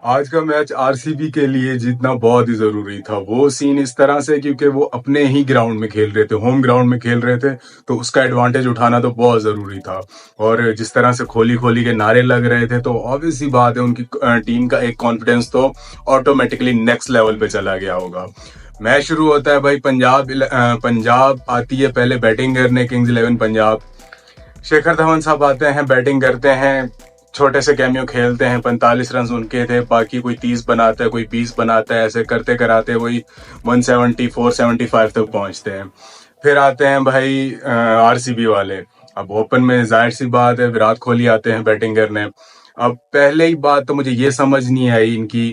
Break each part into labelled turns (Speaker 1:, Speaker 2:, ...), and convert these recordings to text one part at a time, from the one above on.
Speaker 1: आज का match RCB के लिए जीतना बहुत ही जरूरी था। वो सीन इस तरह से क्योंकि वो अपने ही ग्राउंड में खेल रहे थे, होम ग्राउंड में खेल रहे थे, तो उसका एडवांटेज उठाना तो बहुत जरूरी था। और जिस तरह से खोली खोली के नारे लग रहे थे, तो ऑब्वियस सी बात है उनकी टीम का एक कॉन्फिडेंस तो ऑटोमेटिकली नेक्स्ट लेवल पे चला गया होगा। मैच शुरू होता है भाई, पंजाब आती है पहले बैटिंग करने, किंग्स 11 पंजाब। शेखर धवन साहब आते हैं, बैटिंग करते हैं, छोटे से कैमियो खेलते हैं, 45 रन उनके थे, बाकी कोई 30 बनाता है, कोई 20 बनाता है, ऐसे करते कराते वही 174 75 तक पहुंचते हैं। फिर आते हैं भाई आरसीबी वाले। अब ओपन में जाहिर सी बात है विराट कोहली आते हैं बैटिंग करने। अब पहले ही बात तो मुझे ये समझ नहीं आई इनकी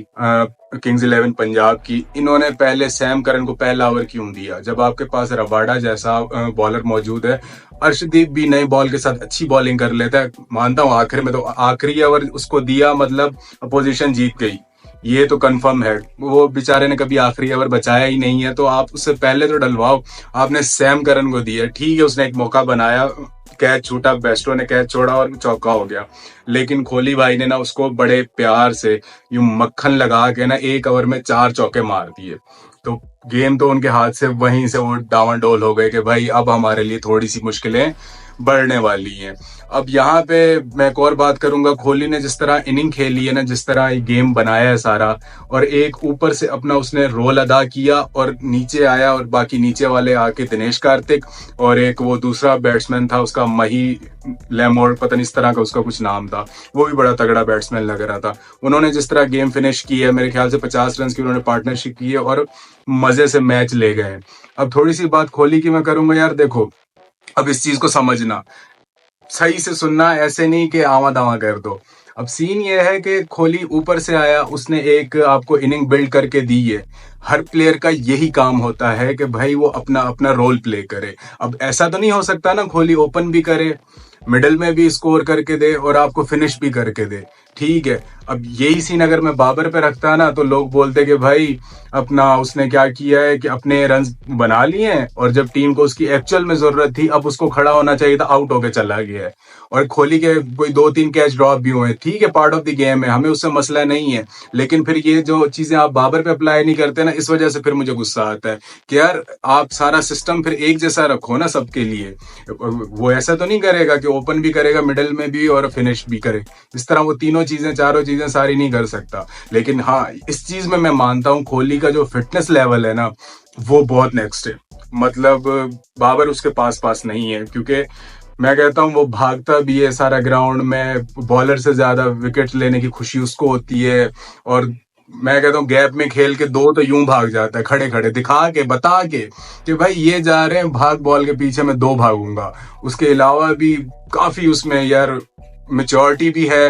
Speaker 1: किंग्स 11 पंजाब की, इन्होंने पहले सैम करन को पहला ओवर क्यों दिया जब आपके पास रबाडा जैसा बॉलर मौजूद है। अर्शदीप भी नए बॉल के साथ अच्छी बॉलिंग कर लेता है, मानता हूँ आखिर में, तो आखिरी ओवर उसको दिया मतलब अपोजिशन जीत गई, ये तो कंफर्म है। वो बेचारे ने कभी आखिरी ओवर बचाया ही नहीं है, तो आप उससे पहले तो डलवाओ। आपने सैम करन को दिया, ठीक है उसने एक मौका बनाया, कैच छूटा, बेस्टो ने कैच छोड़ा और चौका हो गया, लेकिन कोहली भाई ने ना उसको बड़े प्यार से यूं मक्खन लगा के ना एक ओवर में 4 चौके मार दिए। तो गेम तो उनके हाथ से वहीं से वो डावाडोल हो गए कि भाई अब हमारे लिए थोड़ी सी मुश्किलें बढ़ने वाली हैं। अब यहाँ पे मैं एक और बात करूंगा, कोहली ने जिस तरह इनिंग खेली है ना, जिस तरह ये गेम बनाया है सारा, और एक ऊपर से अपना उसने रोल अदा किया और नीचे आया, और बाकी नीचे वाले आके दिनेश कार्तिक और एक वो दूसरा बैट्समैन था उसका मही लेमोर, पता नहीं इस तरह का उसका कुछ नाम था, वो भी बड़ा तगड़ा बैट्समैन लग रहा था। उन्होंने जिस तरह गेम फिनिश की है, मेरे ख्याल से 50 रन की उन्होंने पार्टनरशिप की है और मजे से मैच ले गए। अब थोड़ी सी बात कोहली की मैं करूंगा यार, देखो अब इस चीज को समझना, सही से सुनना, ऐसे नहीं कि आवा दावा कर दो। अब सीन ये है कि कोहली ऊपर से आया, उसने एक आपको इनिंग बिल्ड करके दी है। हर प्लेयर का यही काम होता है कि भाई वो अपना अपना रोल प्ले करे। अब ऐसा तो नहीं हो सकता ना कोहली ओपन भी करे, मिडिल में भी स्कोर करके दे और आपको फिनिश भी करके दे, ठीक है। अब यही सीन अगर मैं बाबर पे रखता ना, तो लोग बोलते कि भाई अपना उसने क्या किया है कि अपने रन बना लिए हैं और जब टीम को उसकी एक्चुअल में जरूरत थी अब उसको खड़ा होना चाहिए था, आउट होके चला गया है। और कोहली के कोई 2-3 कैच ड्रॉप भी हुए, ठीक है, पार्ट ऑफ द गेम है, हमें उससे मसला नहीं है। लेकिन फिर ये जो चीजें आप बाबर पे अप्लाई नहीं करते ना, इस वजह से फिर मुझे गुस्सा आता है कि यार आप सारा सिस्टम फिर एक जैसा रखो ना सबके लिए। वो ऐसा तो नहीं करेगा कि ओपन भी करेगा, मिडिल में भी और फिनिश भी करे, इस तरह वो तीनों चीजें चारों चीजें सारी नहीं कर सकता। लेकिन हाँ, इस चीज में मैं मानता हूँ कोहली का जो फिटनेस लेवल है ना, वो बहुत नेक्स्ट है। मतलब बाबर उसके पास नहीं है, क्योंकि मैं कहता हूँ वो भागता भी है सारा ग्राउंड में, बॉलर से ज्यादा विकेट लेने की खुशी उसको होती है। और मैं कहता हूँ गैप में खेल के दो तो यूं भाग जाता है, खड़े खड़े दिखा के बता के कि भाई ये जा रहे हैं, भाग बॉल के पीछे मैं दो भागूंगा। उसके अलावा भी काफी उसमें यार मेच्योरिटी भी है,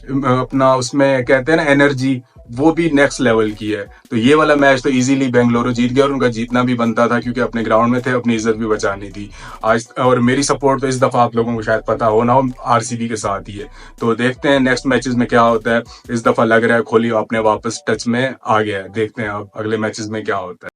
Speaker 1: अपना उसमें कहते हैं ना एनर्जी, वो भी नेक्स्ट लेवल की है। तो ये वाला मैच तो इजीली बेंगलुरु जीत गया और उनका जीतना भी बनता था, क्योंकि अपने ग्राउंड में थे, अपनी इज्जत भी बचानी थी आज। और मेरी सपोर्ट तो इस दफा आप लोगों को शायद पता हो ना हो, आरसीबी के साथ ही है। तो देखते हैं नेक्स्ट मैचेस में क्या होता है। इस दफा लग रहा है कोहली अपने वापस टच में आ गया है, देखते हैं अब अगले मैचेस में क्या होता है।